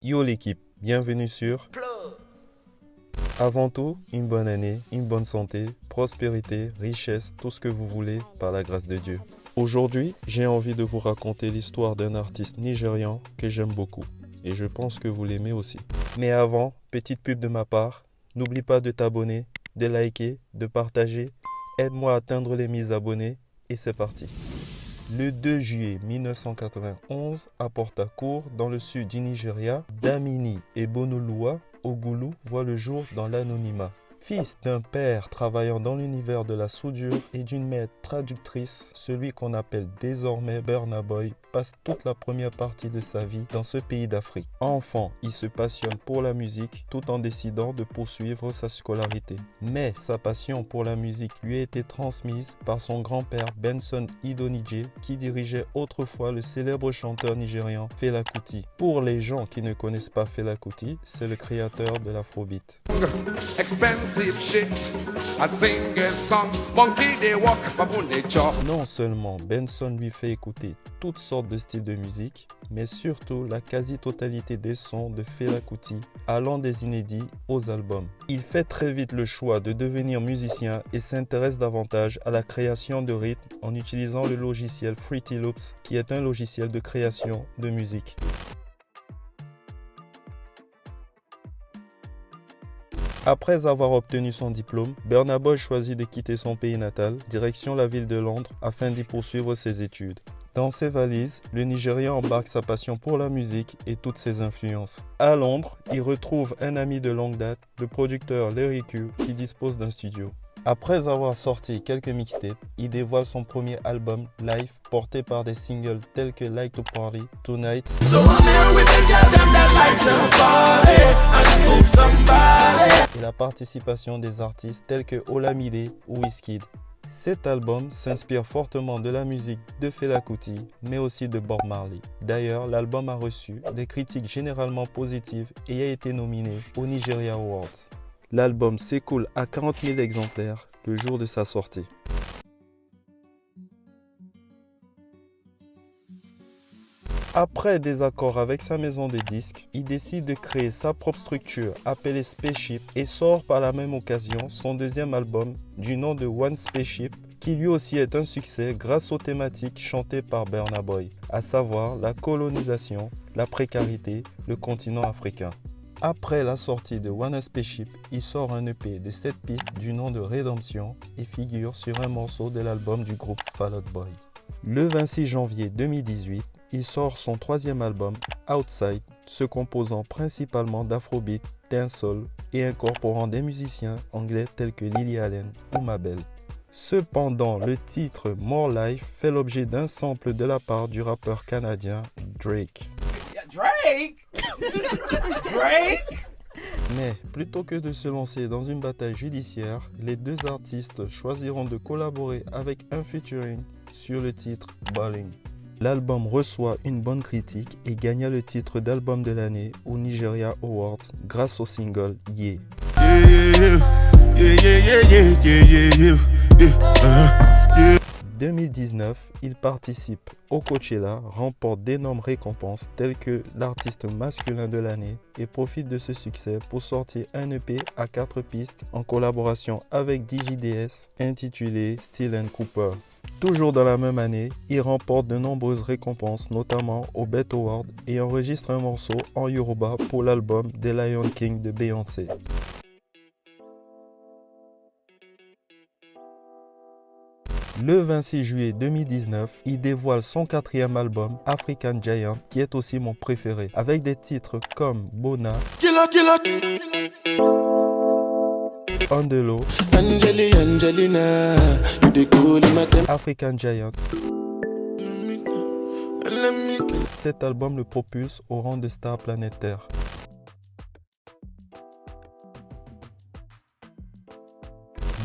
Yo l'équipe, bienvenue sur... Avant tout, une bonne année, une bonne santé, prospérité, richesse, tout ce que vous voulez par la grâce de Dieu. Aujourd'hui, j'ai envie de vous raconter l'histoire d'un artiste nigérian que j'aime beaucoup et je pense que vous l'aimez aussi. Mais avant, petite pub de ma part, n'oublie pas de t'abonner, de liker, de partager, aide-moi à atteindre les 1000 abonnés et c'est parti. Le 2 juillet 1991, à Port-Harcourt, dans le sud du Nigeria, Damini et Bonoluwa Ogulu voient le jour dans l'anonymat. Fils d'un père travaillant dans l'univers de la soudure et d'une mère traductrice, celui qu'on appelle désormais Burna Boy passe toute la première partie de sa vie dans ce pays d'Afrique. Enfant, il se passionne pour la musique tout en décidant de poursuivre sa scolarité. Mais sa passion pour la musique lui a été transmise par son grand-père Benson Idonije qui dirigeait autrefois le célèbre chanteur nigérian Fela Kuti. Pour les gens qui ne connaissent pas Fela Kuti, c'est le créateur de l'afrobeat. Non seulement Benson lui fait écouter toutes sortes de styles de musique, mais surtout la quasi-totalité des sons de Fela Kuti, allant des inédits aux albums. Il fait très vite le choix de devenir musicien et s'intéresse davantage à la création de rythmes en utilisant le logiciel Fruity Loops, qui est un logiciel de création de musique. Après avoir obtenu son diplôme, Burna Boy choisit de quitter son pays natal, direction la ville de Londres, afin d'y poursuivre ses études. Dans ses valises, le Nigérian embarque sa passion pour la musique et toutes ses influences. À Londres, il retrouve un ami de longue date, le producteur Larry Q, qui dispose d'un studio. Après avoir sorti quelques mixtapes, il dévoile son premier album live porté par des singles tels que Like to Party, Tonight et la participation des artistes tels que Olamide ou Wizkid. Cet album s'inspire fortement de la musique de Fela Kuti, mais aussi de Bob Marley. D'ailleurs, l'album a reçu des critiques généralement positives et a été nominé aux Nigeria Awards. L'album s'écoule à 40 000 exemplaires le jour de sa sortie. Après désaccord avec sa maison de disques, il décide de créer sa propre structure appelée Spaceship et sort par la même occasion son deuxième album du nom de One Spaceship qui lui aussi est un succès grâce aux thématiques chantées par Burna Boy, à savoir la colonisation, la précarité, le continent africain. Après la sortie de One Spaceship, il sort un EP de 7 pistes du nom de Redemption et figure sur un morceau de l'album du groupe Fall Out Boy. Le 26 janvier 2018, il sort son troisième album, Outside, se composant principalement d'afrobeat, dancehall et incorporant des musiciens anglais tels que Lily Allen ou Mabel. Cependant, le titre More Life fait l'objet d'un sample de la part du rappeur canadien Drake. Drake? Mais plutôt que de se lancer dans une bataille judiciaire, les deux artistes choisiront de collaborer avec un featuring sur le titre Balling. L'album reçoit une bonne critique et gagna le titre d'album de l'année aux Nigeria Awards grâce au single Yeah. 2019, il participe au Coachella, remporte d'énormes récompenses telles que l'artiste masculin de l'année et profite de ce succès pour sortir un EP à 4 pistes en collaboration avec DJDS intitulé Still & Cooper. Toujours dans la même année, il remporte de nombreuses récompenses, notamment au BET Award et enregistre un morceau en Yoruba pour l'album The Lion King de Beyoncé. Le 26 juillet 2019, il dévoile son quatrième album, African Giant, qui est aussi mon préféré, avec des titres comme Bona, On The Low, African Giant. Cet album le propulse au rang de star planétaire.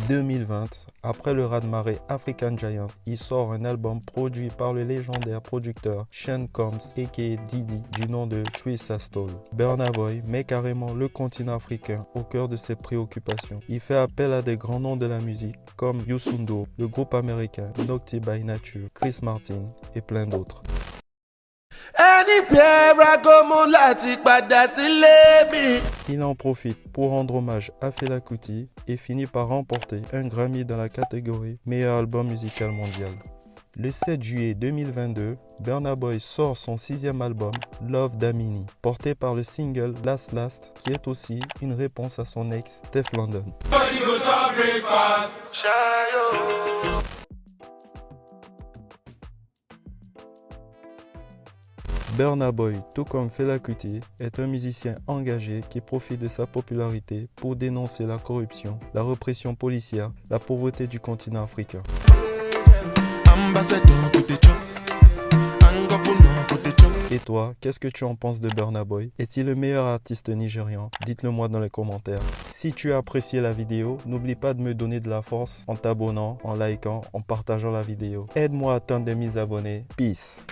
En 2020, après le raz-de-marée African Giant, il sort un album produit par le légendaire producteur Sean Combs aka Diddy du nom de Twista Stole. Burna Boy met carrément le continent africain au cœur de ses préoccupations. Il fait appel à des grands noms de la musique comme Youssou N'Dour, le groupe américain Naughty by Nature, Chris Martin et plein d'autres. Il en profite pour rendre hommage à Fela Kuti et finit par remporter un Grammy dans la catégorie meilleur album musical mondial. Le 7 juillet 2022, Burna Boy sort son 6e album, Love Damini, porté par le single Last Last, qui est aussi une réponse à son ex, Steph London. Burna Boy, tout comme Fela Kuti, est un musicien engagé qui profite de sa popularité pour dénoncer la corruption, la répression policière, la pauvreté du continent africain. Et toi, qu'est-ce que tu en penses de Burna Boy? Est-il le meilleur artiste nigérian? Dites-le moi dans les commentaires. Si tu as apprécié la vidéo, n'oublie pas de me donner de la force en t'abonnant, en likant, en partageant la vidéo. Aide-moi à atteindre des 1000 abonnés. Peace!